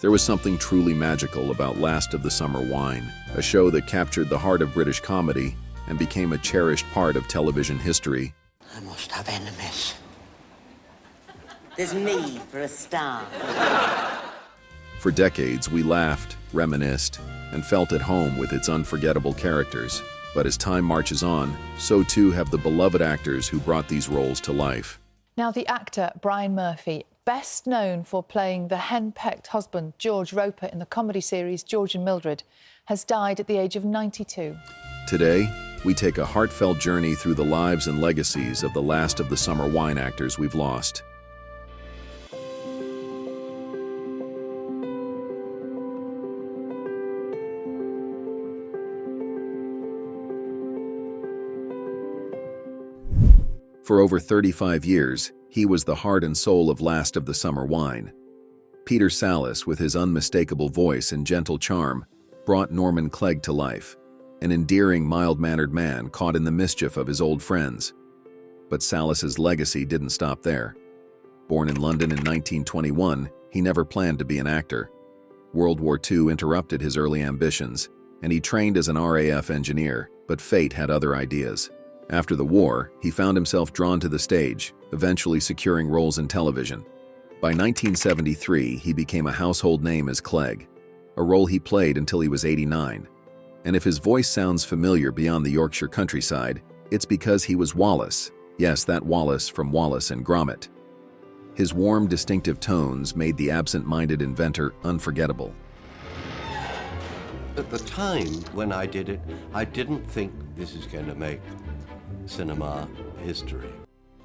There was something truly magical about Last of the Summer Wine, a show that captured the heart of British comedy and became a cherished part of television history. I must have enemies. There's me for a star. For decades, we laughed, reminisced, and felt at home with its unforgettable characters. But as time marches on, so too have the beloved actors who brought these roles to life. Now, the actor Brian Murphy, best known for playing the henpecked husband George Roper in the comedy series George and Mildred, has died at the age of 92. Today, we take a heartfelt journey through the lives and legacies of the last of the summer wine actors we've lost. For over 35 years, he was the heart and soul of Last of the Summer Wine. Peter Salce, with his unmistakable voice and gentle charm, brought Norman Clegg to life, an endearing, mild-mannered man caught in the mischief of his old friends. But Salce's legacy didn't stop there. Born in London in 1921, he never planned to be an actor. World War II interrupted his early ambitions, and he trained as an RAF engineer, but fate had other ideas. After the war, he found himself drawn to the stage, eventually securing roles in television. By 1973, he became a household name as Clegg, a role he played until he was 89. And if his voice sounds familiar beyond the Yorkshire countryside, it's because he was Wallace. Yes, that Wallace from Wallace and Gromit. His warm, distinctive tones made the absent-minded inventor unforgettable. At the time when I did it, I didn't think this is going to make cinema history.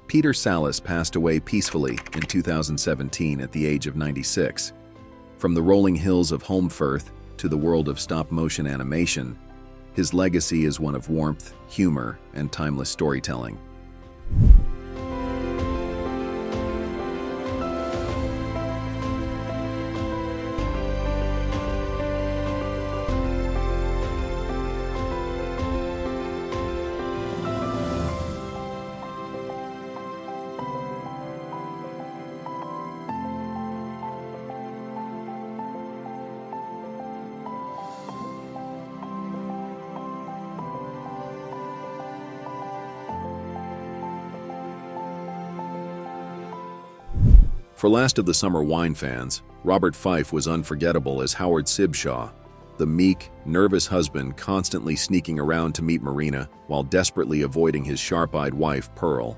Peter Salce passed away peacefully in 2017 at the age of 96. From the rolling hills of Holmfirth to the world of stop-motion animation, his legacy is one of warmth, humor, and timeless storytelling. For Last of the Summer Wine fans, Robert Fyfe was unforgettable as Howard Sibshaw, the meek, nervous husband constantly sneaking around to meet Marina while desperately avoiding his sharp-eyed wife, Pearl.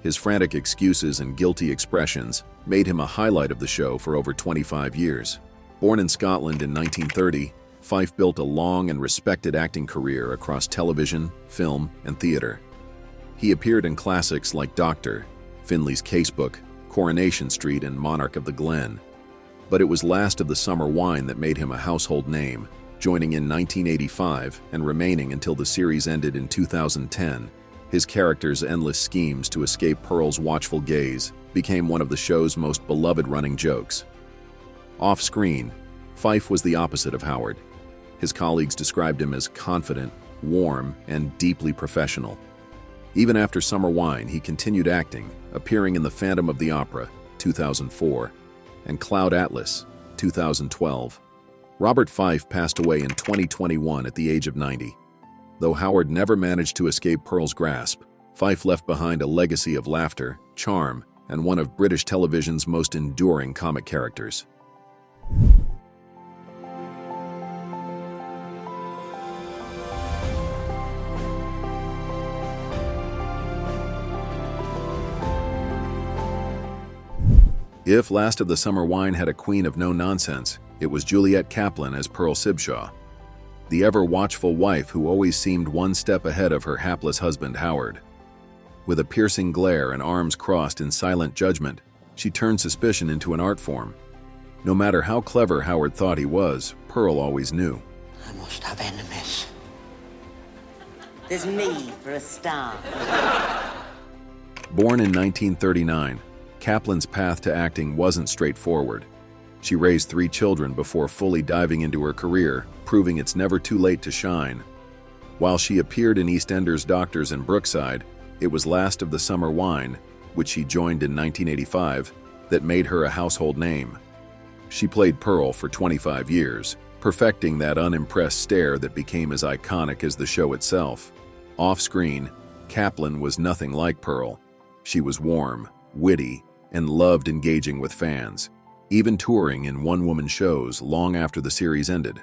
His frantic excuses and guilty expressions made him a highlight of the show for over 25 years. Born in Scotland in 1930, Fyfe built a long and respected acting career across television, film, and theater. He appeared in classics like Dr. Finley's Casebook, Coronation Street, and Monarch of the Glen. But it was Last of the Summer Wine that made him a household name, joining in 1985 and remaining until the series ended in 2010. His character's endless schemes to escape Pearl's watchful gaze became one of the show's most beloved running jokes. Off-screen, Fyfe was the opposite of Howard. His colleagues described him as confident, warm, and deeply professional. Even after Summer Wine, he continued acting, appearing in The Phantom of the Opera, 2004, and Cloud Atlas, 2012. Robert Fyfe passed away in 2021 at the age of 90. Though Howard never managed to escape Pearl's grasp, Fyfe left behind a legacy of laughter, charm, and one of British television's most enduring comic characters. If Last of the Summer Wine had a queen of no-nonsense, it was Juliet Kaplan as Pearl Sibshaw, the ever-watchful wife who always seemed one step ahead of her hapless husband Howard. With a piercing glare and arms crossed in silent judgment, she turned suspicion into an art form. No matter how clever Howard thought he was, Pearl always knew. I must have enemies. There's me for a star. Born in 1939, Kaplan's path to acting wasn't straightforward. She raised 3 children before fully diving into her career, proving it's never too late to shine. While she appeared in EastEnders Doctors and Brookside, it was Last of the Summer Wine, which she joined in 1985, that made her a household name. she played Pearl for 25 years, perfecting that unimpressed stare that became as iconic as the show itself. Off-screen, Kaplan was nothing like Pearl. She was warm, witty, and loved engaging with fans, even touring in one-woman shows long after the series ended.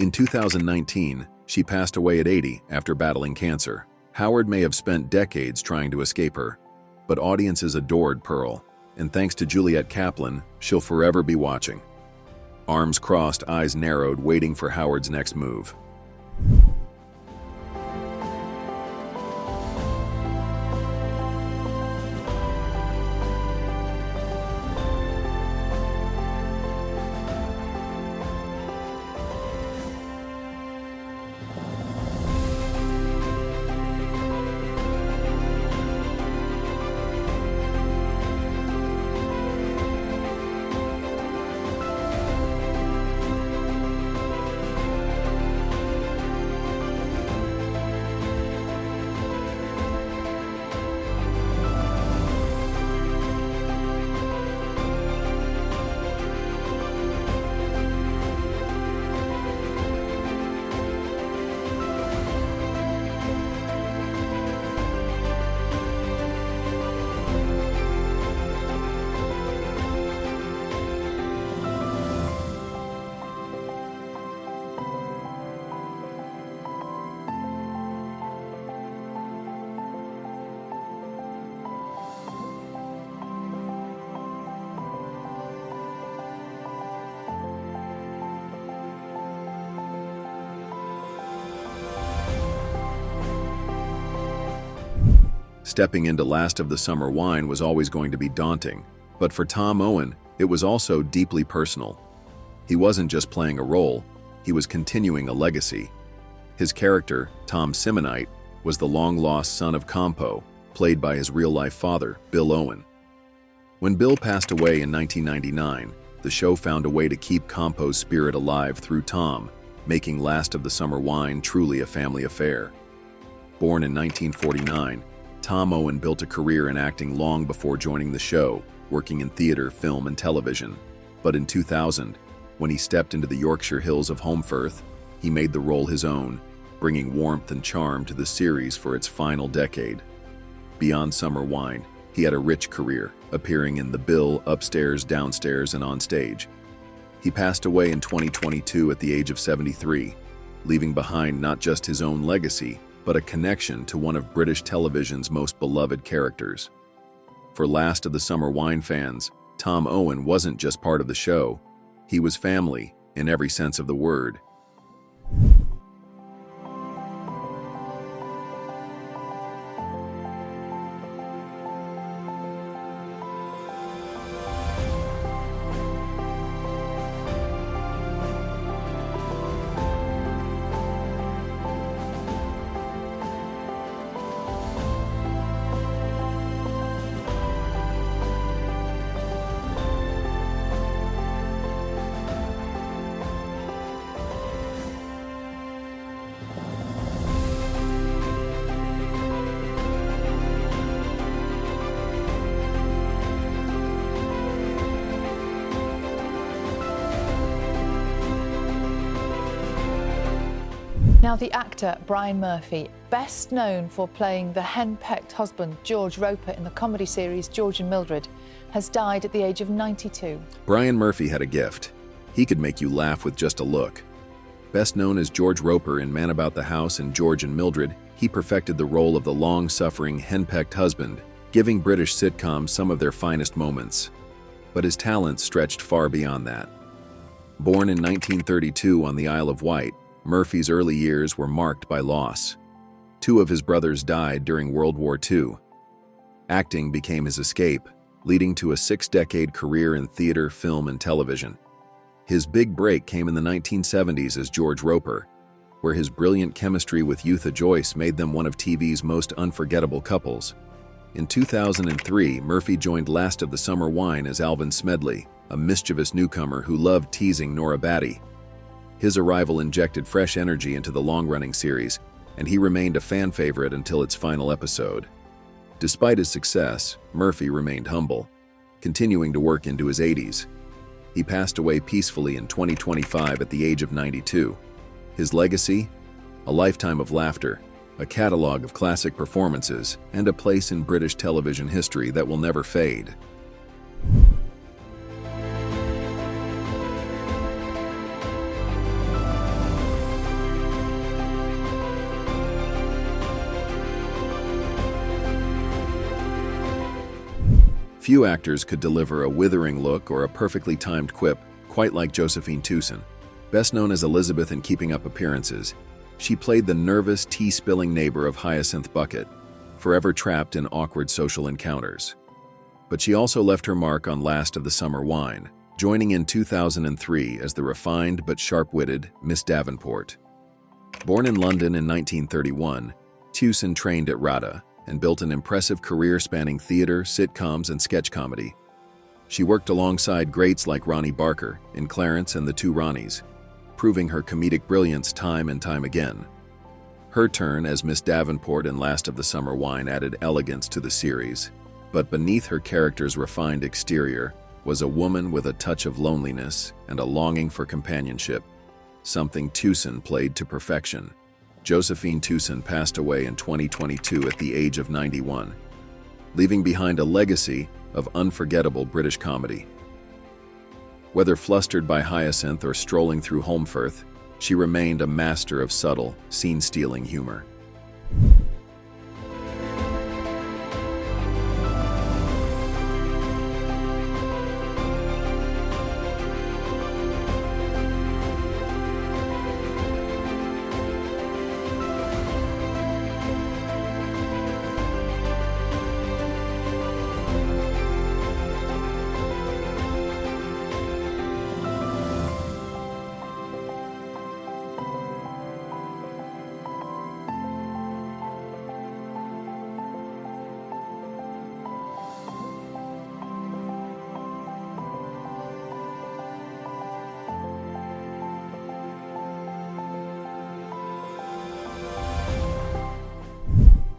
In 2019, she passed away at 80 after battling cancer. Howard may have spent decades trying to escape her, but audiences adored Pearl, and thanks to Juliet Kaplan, she'll forever be watching. Arms crossed, eyes narrowed, waiting for Howard's next move. Stepping into Last of the Summer Wine was always going to be daunting, but for Tom Owen, it was also deeply personal. He wasn't just playing a role, he was continuing a legacy. His character, Tom Simmonite, was the long-lost son of Campo, played by his real-life father, Bill Owen. When Bill passed away in 1999, the show found a way to keep Campo's spirit alive through Tom, making Last of the Summer Wine truly a family affair. Born in 1949, Tom Owen built a career in acting long before joining the show, working in theater, film, and television. But in 2000, when he stepped into the Yorkshire hills of Holmfirth, he made the role his own, bringing warmth and charm to the series for its final decade. Beyond Summer Wine, he had a rich career, appearing in The Bill, Upstairs, Downstairs, and On Stage. He passed away in 2022 at the age of 73, leaving behind not just his own legacy, but a connection to one of British television's most beloved characters. For Last of the Summer Wine fans, Tom Owen wasn't just part of the show, he was family in every sense of the word. Now, the actor Brian Murphy, best known for playing the henpecked husband George Roper in the comedy series George and Mildred, has died at the age of 92. Brian Murphy had a gift. He could make you laugh with just a look. Best known as George Roper in Man About the House and George and Mildred, he perfected the role of the long-suffering, henpecked husband, giving British sitcoms some of their finest moments. But his talent stretched far beyond that. Born in 1932 on the Isle of Wight, Murphy's early years were marked by loss. Two of his brothers died during World War II. Acting became his escape, leading to a 6-decade career in theater, film, and television. His big break came in the 1970s as George Roper, where his brilliant chemistry with Eutha Joyce made them one of TV's most unforgettable couples. In 2003, Murphy joined Last of the Summer Wine as Alvin Smedley, a mischievous newcomer who loved teasing Nora Bate. His arrival injected fresh energy into the long-running series, and he remained a fan favorite until its final episode. Despite his success, Murphy remained humble, continuing to work into his 80s. He passed away peacefully in 2025 at the age of 92. His legacy? A lifetime of laughter, a catalog of classic performances, and a place in British television history that will never fade. Few actors could deliver a withering look or a perfectly timed quip quite like Josephine Tewson. Best known as Elizabeth in Keeping Up Appearances, she played the nervous, tea-spilling neighbor of Hyacinth Bucket, forever trapped in awkward social encounters. But she also left her mark on Last of the Summer Wine, joining in 2003 as the refined but sharp-witted Miss Davenport. Born in London in 1931, Tewson trained at RADA and built an impressive career spanning theater, sitcoms, and sketch comedy. She worked alongside greats like Ronnie Barker in Clarence and the Two Ronnies, proving her comedic brilliance time and time again. Her turn as Miss Davenport in Last of the Summer Wine added elegance to the series, but beneath her character's refined exterior was a woman with a touch of loneliness and a longing for companionship, something Tewson played to perfection. Josephine Tewson passed away in 2022 at the age of 91, leaving behind a legacy of unforgettable British comedy. Whether flustered by Hyacinth or strolling through Holmfirth, she remained a master of subtle, scene-stealing humor.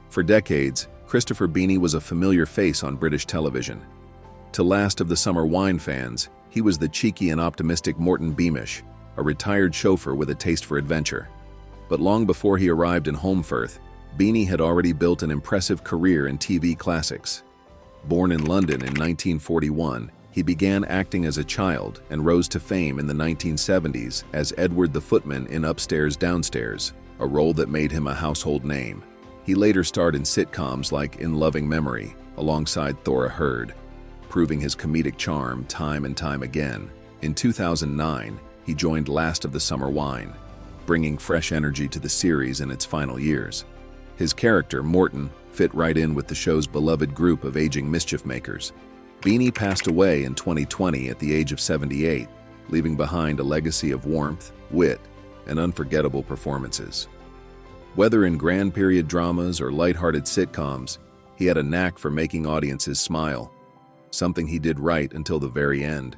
For decades, Christopher Beanie was a familiar face on British television. To Last of the Summer Wine fans, he was the cheeky and optimistic Morton Beamish, a retired chauffeur with a taste for adventure. But long before he arrived in Holmfirth, Beanie had already built an impressive career in TV classics. Born in London in 1941, he began acting as a child and rose to fame in the 1970s as Edward the Footman in Upstairs Downstairs, a role that made him a household name. He later starred in sitcoms like In Loving Memory, alongside Thora Hird, proving his comedic charm time and time again. In 2009, he joined Last of the Summer Wine, bringing fresh energy to the series in its final years. His character, Morton, fit right in with the show's beloved group of aging mischief makers. Beanie passed away in 2020 at the age of 78, leaving behind a legacy of warmth, wit, and unforgettable performances. Whether in grand period dramas or lighthearted sitcoms, he had a knack for making audiences smile, something he did right until the very end.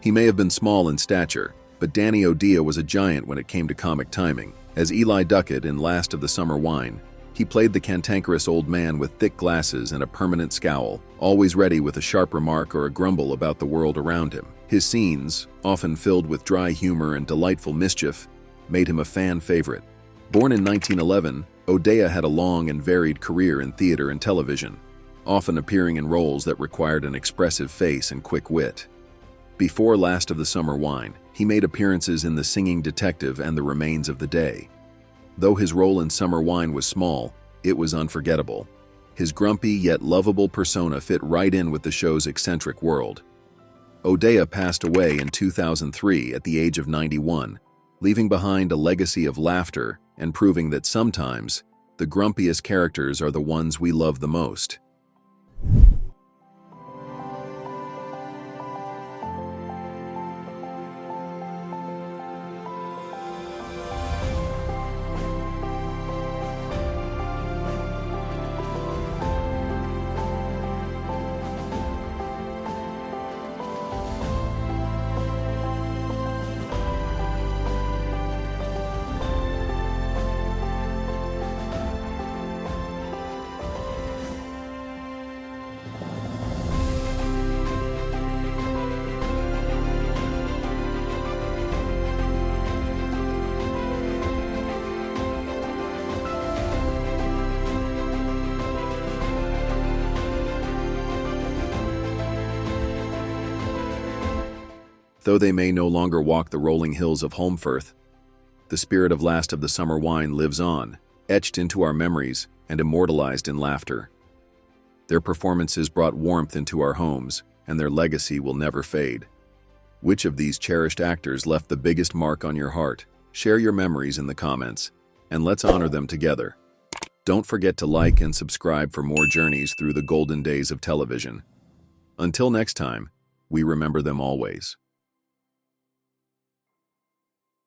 He may have been small in stature, but Danny O'Dea was a giant when it came to comic timing. As Eli Duckett in Last of the Summer Wine, he played the cantankerous old man with thick glasses and a permanent scowl, always ready with a sharp remark or a grumble about the world around him. His scenes, often filled with dry humor and delightful mischief, made him a fan favorite. Born in 1911, O'Dea had a long and varied career in theater and television, often appearing in roles that required an expressive face and quick wit. Before Last of the Summer Wine, he made appearances in The Singing Detective and The Remains of the Day. Though his role in Summer Wine was small, it was unforgettable. His grumpy yet lovable persona fit right in with the show's eccentric world. O'Dea passed away in 2003 at the age of 91, leaving behind a legacy of laughter and proving that sometimes The grumpiest characters are the ones we love the most. Though they may no longer walk the rolling hills of Holmfirth, the spirit of Last of the Summer Wine lives on, etched into our memories and immortalized in laughter. Their performances brought warmth into our homes, and their legacy will never fade. Which of these cherished actors left the biggest mark on your heart? Share your memories in the comments, and let's honor them together. Don't forget to like and subscribe for more journeys through the golden days of television. Until next time, we remember them always.